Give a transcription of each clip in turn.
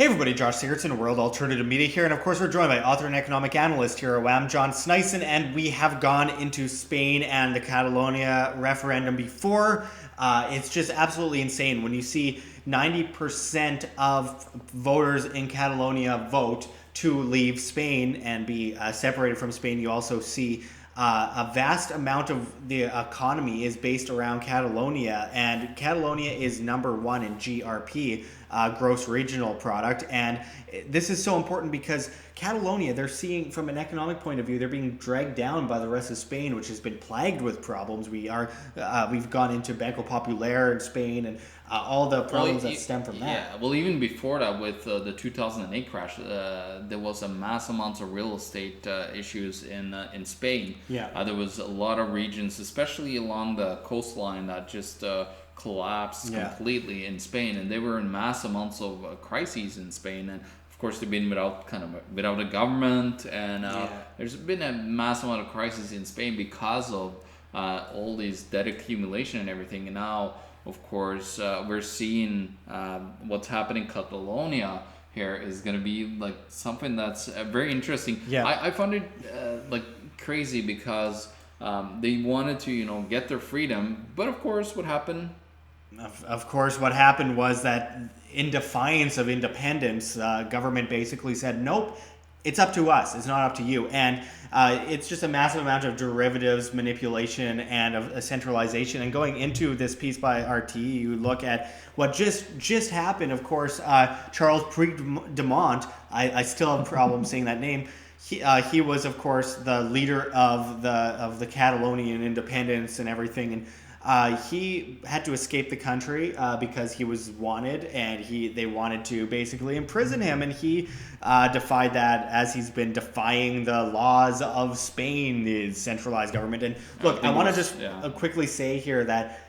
Hey everybody, Josh Sigurdson, World Alternative Media here, and of course we're joined by author and economic analyst here at WAM, John Sneisen, and we have gone into Spain and the Catalonia referendum before. It's just absolutely insane when you see 90% of voters in Catalonia vote to leave Spain and be separated from Spain. You also see a vast amount of the economy is based around Catalonia, and Catalonia is number one in GRP, gross regional product. And this is so important because Catalonia, they're seeing from an economic point of view, they're being dragged down by the rest of Spain, which has been plagued with problems. We've gone into Banco Popular in Spain and all the problems that stem from that. Yeah, well, even before that, with the 2008 crash, there was a mass amounts of real estate issues in Spain. Yeah. There was a lot of regions, especially along the coastline, that just collapsed completely in Spain, and they were in mass amounts of crises in Spain. And of course, they've been without a government, and there's been a mass amount of crisis in Spain because of all these debt accumulation and everything. And now, of course, we're seeing what's happening in Catalonia here is going to be like something that's very interesting. Yeah. I found it like crazy because they wanted to, get their freedom, but of course, what happened? Of course, what happened was that in defiance of independence, government basically said, nope, it's up to us. It's not up to you. And it's just a massive amount of derivatives, manipulation, and of centralization. And going into this piece by RT, you look at what just happened. Of course, Charles Puigdemont, I still have a problem saying that name. He was, of course, the leader of the Catalonian independence and everything. And he had to escape the country because he was wanted, and they wanted to basically imprison him, and he defied that, as he's been defying the laws of Spain, the centralized government. And look, I want to just quickly say here that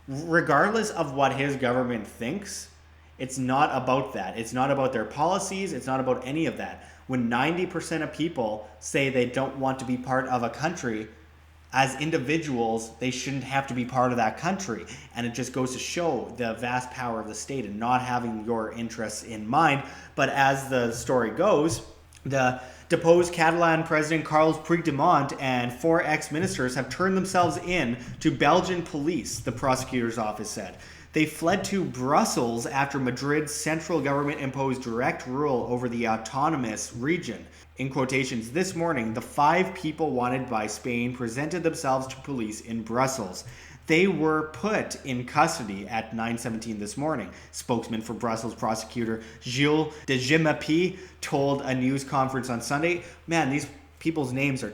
regardless of what his government thinks, it's not about that. It's not about their policies. It's not about any of that. When 90% of people say they don't want to be part of a country, as individuals, they shouldn't have to be part of that country. And it just goes to show the vast power of the state and not having your interests in mind. But as the story goes, the deposed Catalan president Carles Puigdemont and 4 ex-ministers have turned themselves in to Belgian police, the prosecutor's office said. They fled to Brussels after Madrid's central government imposed direct rule over the autonomous region. In quotations, this morning, the 5 people wanted by Spain presented themselves to police in Brussels. They were put in custody at 9:17 this morning. Spokesman for Brussels prosecutor Gilles de Gimapi told a news conference on Sunday, man, these people's names are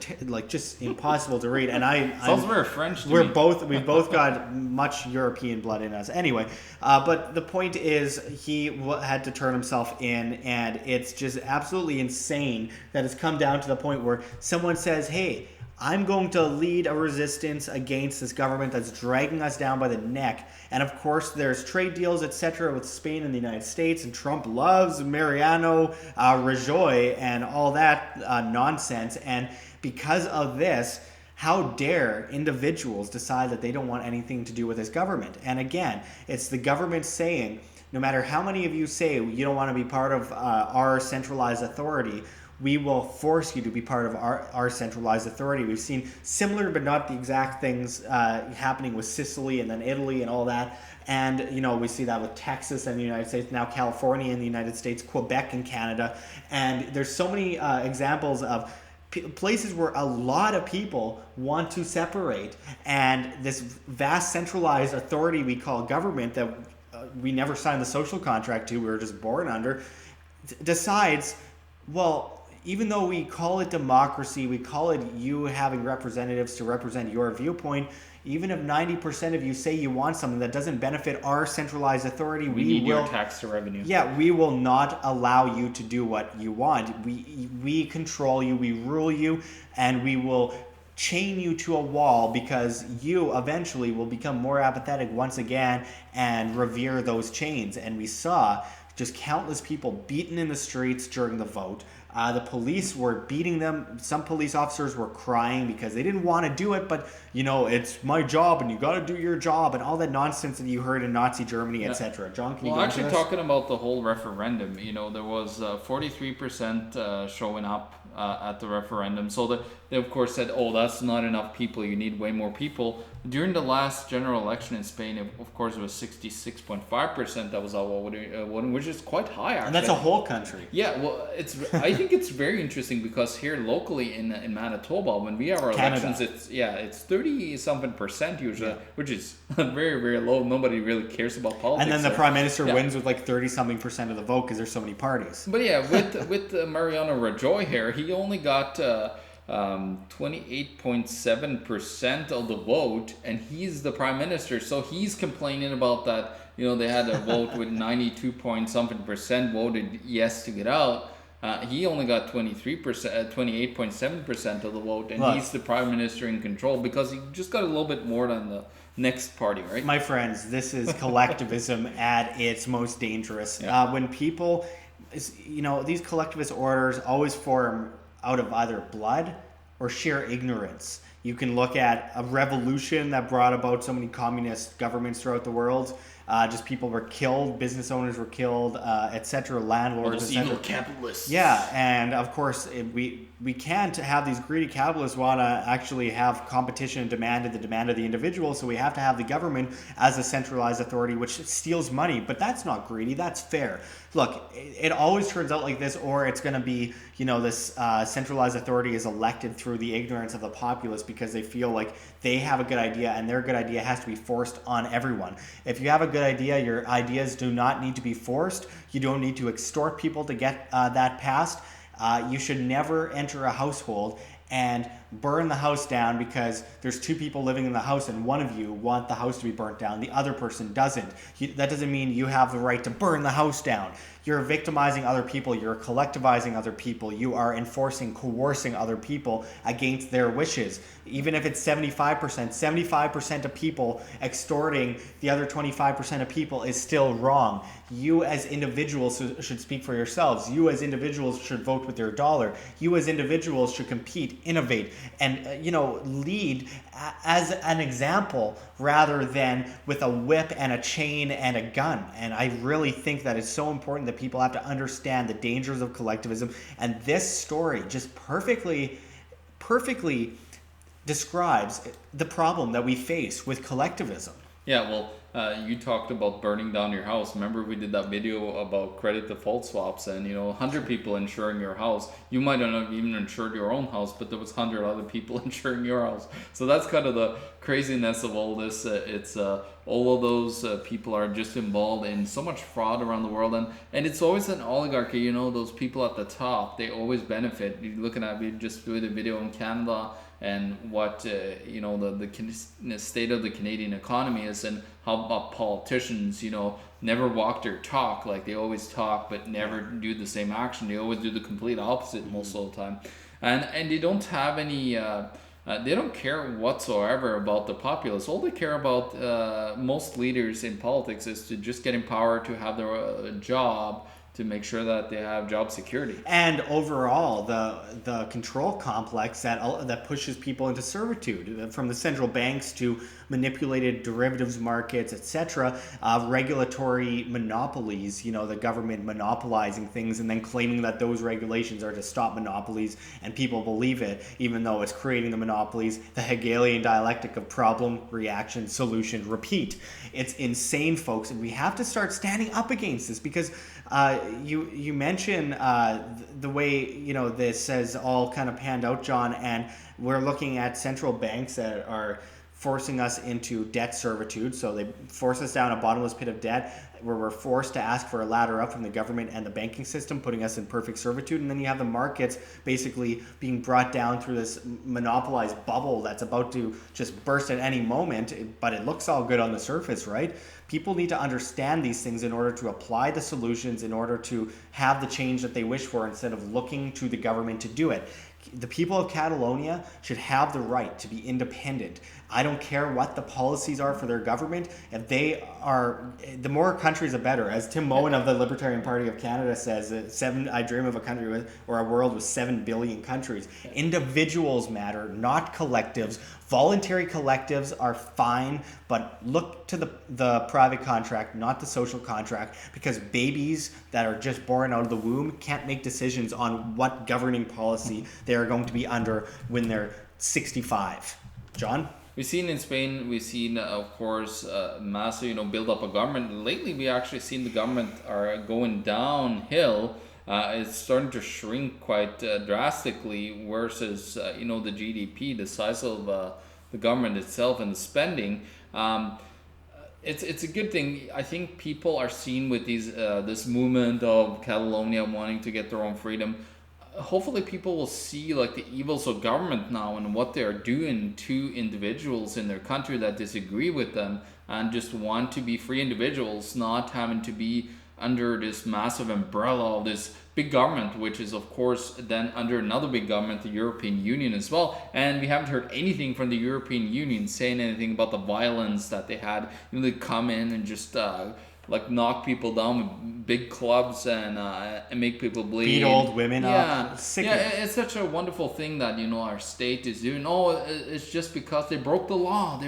just impossible to read, and sounds very French to me. We've both got much European blood in us. Anyway, but the point is he had to turn himself in, and it's just absolutely insane that it's come down to the point where someone says, hey, I'm going to lead a resistance against this government that's dragging us down by the neck. And of course, there's trade deals, etc., with Spain and the United States, and Trump loves Mariano Rajoy and all that nonsense. And because of this, how dare individuals decide that they don't want anything to do with this government? And again, it's the government saying, no matter how many of you say you don't want to be part of our centralized authority, we will force you to be part of our centralized authority. We've seen similar but not the exact things happening with Sicily and then Italy and all that. And, we see that with Texas and the United States, now California in the United States, Quebec in Canada. And there's so many examples of places where a lot of people want to separate. And this vast centralized authority we call government that we never signed the social contract to, we were just born under, decides, well, even though we call it democracy, we call it you having representatives to represent your viewpoint, even if 90% of you say you want something that doesn't benefit our centralized authority, we need your tax to revenue. Yeah, we will not allow you to do what you want. We control you, we rule you, and we will chain you to a wall because you eventually will become more apathetic once again and revere those chains. And we saw just countless people beaten in the streets during the vote. The police were beating them. Some police officers were crying because they didn't want to do it, but it's my job and you got to do your job and all that nonsense that you heard in Nazi Germany, etc. John, can you go into actually, this? talking about the whole referendum, there was 43% showing up at the referendum. So they of course said, oh, that's not enough people. You need way more people. During the last general election in Spain, of course, it was 66.5% that was voting, which is quite high, actually. And that's a whole country. Yeah, well, I think it's very interesting because here locally in Manitoba, when we have our Canada. elections, it's 30-something% usually, which is very, very low. Nobody really cares about politics. And then the Prime Minister wins with like 30-something% of the vote because there's so many parties. But yeah, with Mariano Rajoy here, he only got 28.7% of the vote, and he's the Prime Minister. So he's complaining about that. They had a vote with 92-point-something% voted yes to get out. He only got 28.7% of the vote, and he's the Prime Minister in control because he just got a little bit more than the next party, right? My friends, this is collectivism at its most dangerous. Yeah. When people, these collectivist orders always form out of either blood or sheer ignorance. You can look at a revolution that brought about so many communist governments throughout the world. Just people were killed, business owners were killed, etc., landlords, those evil capitalists. Yeah, and of course, we can't have these greedy capitalists want to actually have competition and demand at the demand of the individual, so we have to have the government as a centralized authority which steals money, but that's not greedy, that's fair. Look, it always turns out like this, or it's going to be, this centralized authority is elected through the ignorance of the populace because they feel like they have a good idea and their good idea has to be forced on everyone. If you have a good idea, your ideas do not need to be forced. You don't need to extort people to get that passed. You should never enter a household and burn the house down because there's two people living in the house and one of you want the house to be burnt down. The other person doesn't. That doesn't mean you have the right to burn the house down. You're victimizing other people. You're collectivizing other people. You are coercing other people against their wishes. Even if it's 75% of people extorting the other 25% of people is still wrong. You as individuals should speak for yourselves. You as individuals should vote with your dollar. You as individuals should compete, innovate, and lead as an example rather than with a whip and a chain and a gun. And I really think that it's so important that people have to understand the dangers of collectivism, and this story just perfectly describes the problem that we face with collectivism. Yeah, well, you talked about burning down your house. Remember we did that video about credit default swaps and, 100 people insuring your house. You might not have even insured your own house, but there was 100 other people insuring your house. So that's kind of the craziness of all this. It's all of those people are just involved in so much fraud around the world. And it's always an oligarchy, those people at the top, they always benefit. You're looking at, we just did a video in Canada and what the state of the Canadian economy is, and how politicians never walk their talk. Like they always talk but never do the same action. They always do the complete opposite most of the time, and they don't have any they don't care whatsoever about the populace. All they care about, most leaders in politics, is to just get in power, to have their job, to make sure that they have job security. And overall, the control complex that pushes people into servitude, from the central banks to manipulated derivatives markets, etc., regulatory monopolies, the government monopolizing things and then claiming that those regulations are to stop monopolies, and people believe it, even though it's creating the monopolies. The Hegelian dialectic of problem, reaction, solution, repeat. It's insane, folks, and we have to start standing up against this because you mentioned the way this has all kind of panned out, John, and we're looking at central banks that are forcing us into debt servitude. So they force us down a bottomless pit of debt where we're forced to ask for a ladder up from the government and the banking system, putting us in perfect servitude. And then you have the markets basically being brought down through this monopolized bubble that's about to just burst at any moment, but it looks all good on the surface, right? People need to understand these things in order to apply the solutions, in order to have the change that they wish for, instead of looking to the government to do it. The people of Catalonia should have the right to be independent. I don't care what the policies are for their government. If they the more countries, the better. As Tim Moen of the Libertarian Party of Canada says, I dream of a country or a world with 7 billion countries. Individuals matter, not collectives. Voluntary collectives are fine, but look to the private contract, not the social contract, because babies that are just born out of the womb can't make decisions on what governing policy they are going to be under when they're 65. John? We've seen in Spain, we've seen, of course, massive, build up a government. Lately, we actually seen the government are going downhill. It's starting to shrink quite drastically versus, the GDP, the size of the government itself and the spending. It's a good thing. I think people are seen with this movement of Catalonia wanting to get their own freedom. Hopefully people will see like the evils of government now and what they're doing to individuals in their country that disagree with them and just want to be free individuals, not having to be under this massive umbrella of this big government, which is of course then under another big government, the European Union as well. And we haven't heard anything from the European Union saying anything about the violence that they had. They come in and just knock people down with big clubs and make people bleed. Beat old women up. It's such a wonderful thing that our state is doing. Oh, it's just because they broke the law.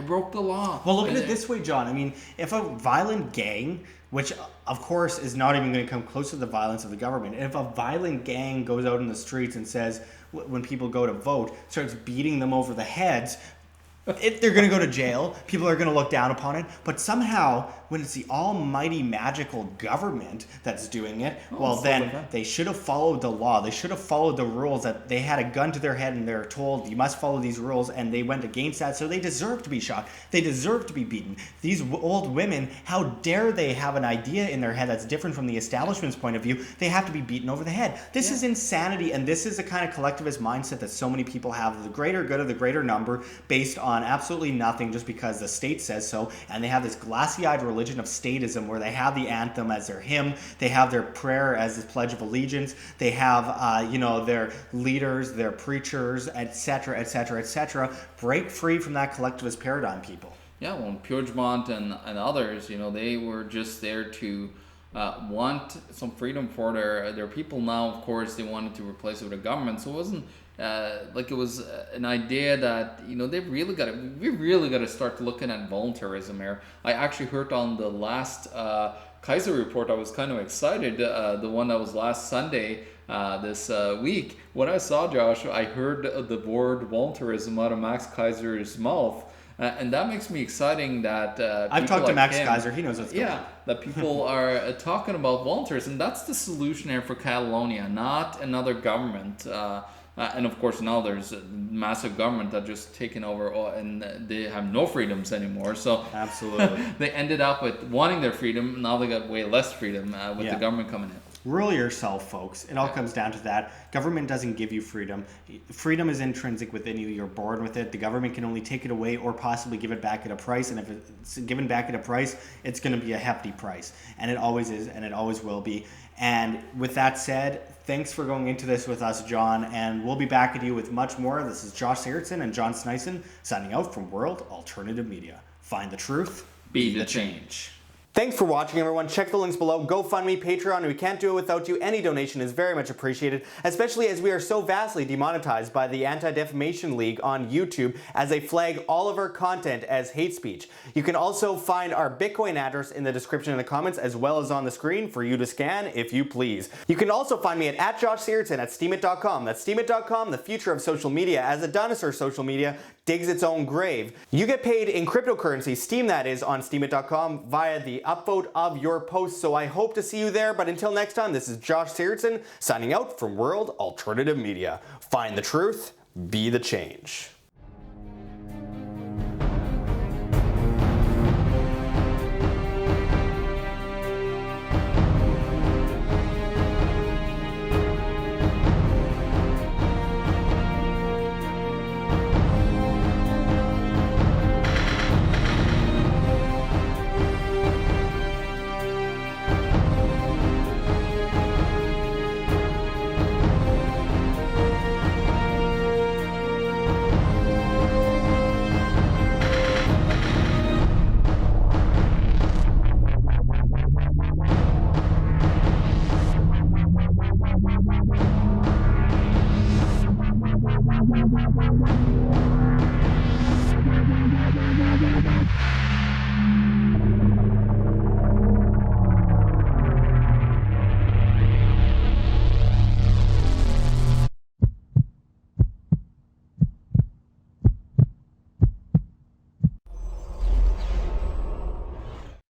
Well, look at it this way, John. I mean, if a violent gang, which of course is not even going to come close to the violence of the government, if a violent gang goes out in the streets and says, when people go to vote, starts beating them over the heads, they're going to go to jail. People are going to look down upon it. But somehow, when it's the almighty magical government that's doing it, then they should have followed the law. They should have followed the rules. That they had a gun to their head and they're told, you must follow these rules. And they went against that. So they deserve to be shot. They deserve to be beaten. These old women, how dare they have an idea in their head that's different from the establishment's point of view? They have to be beaten over the head. This is insanity. And this is the kind of collectivist mindset that so many people have. The greater good of the greater number based on absolutely nothing just because the state says so. And they have this glassy-eyed religion of statism where they have the anthem as their hymn, they have their prayer as the Pledge of Allegiance, they have their leaders, their preachers, etc., etc., etc. Break free from that collectivist paradigm, people. Yeah, well, Puigdemont and others, they were just there to want some freedom for their people. Now, of course, they wanted to replace it with a government, so it wasn't it was an idea that we really got to start looking at voluntarism here. I actually heard on the last Kaiser report, I was kind of excited, the one that was last Sunday this week. When I saw Josh, I heard the word voluntarism out of Max Kaiser's mouth. And that makes me exciting that I've talked to Max Kaiser. He knows what's going on. Yeah, that people are talking about voluntarism. That's the solution here for Catalonia, not another government. And of course now there's a massive government that just taken over and they have no freedoms anymore. So absolutely, they ended up with wanting their freedom. Now they got way less freedom with the government coming in. Rule yourself, folks. It all comes down to that. Government doesn't give you freedom. Freedom is intrinsic within you. You're born with it. The government can only take it away or possibly give it back at a price. And if it's given back at a price, it's going to be a hefty price. And it always is, and it always will be. And with that said, thanks for going into this with us, John. And we'll be back at you with much more. This is Josh Sigurdson and John Sneisen signing out from World Alternative Media. Find the truth. Be the change. Thanks for watching, everyone. Check the links below. GoFundMe, Patreon. We can't do it without you. Any donation is very much appreciated, especially as we are so vastly demonetized by the Anti-Defamation League on YouTube as they flag all of our content as hate speech. You can also find our Bitcoin address in the description in the comments as well as on the screen for you to scan if you please. You can also find me at Josh Sigurdson at steemit.com. That's steemit.com, the future of social media, as the dinosaur social media digs its own grave. You get paid in cryptocurrency, Steem that is, on steemit.com via the upvote of your posts. So I hope to see you there. But until next time, this is Josh Sigurdson signing out from World Alternative Media. Find the truth, be the change. you.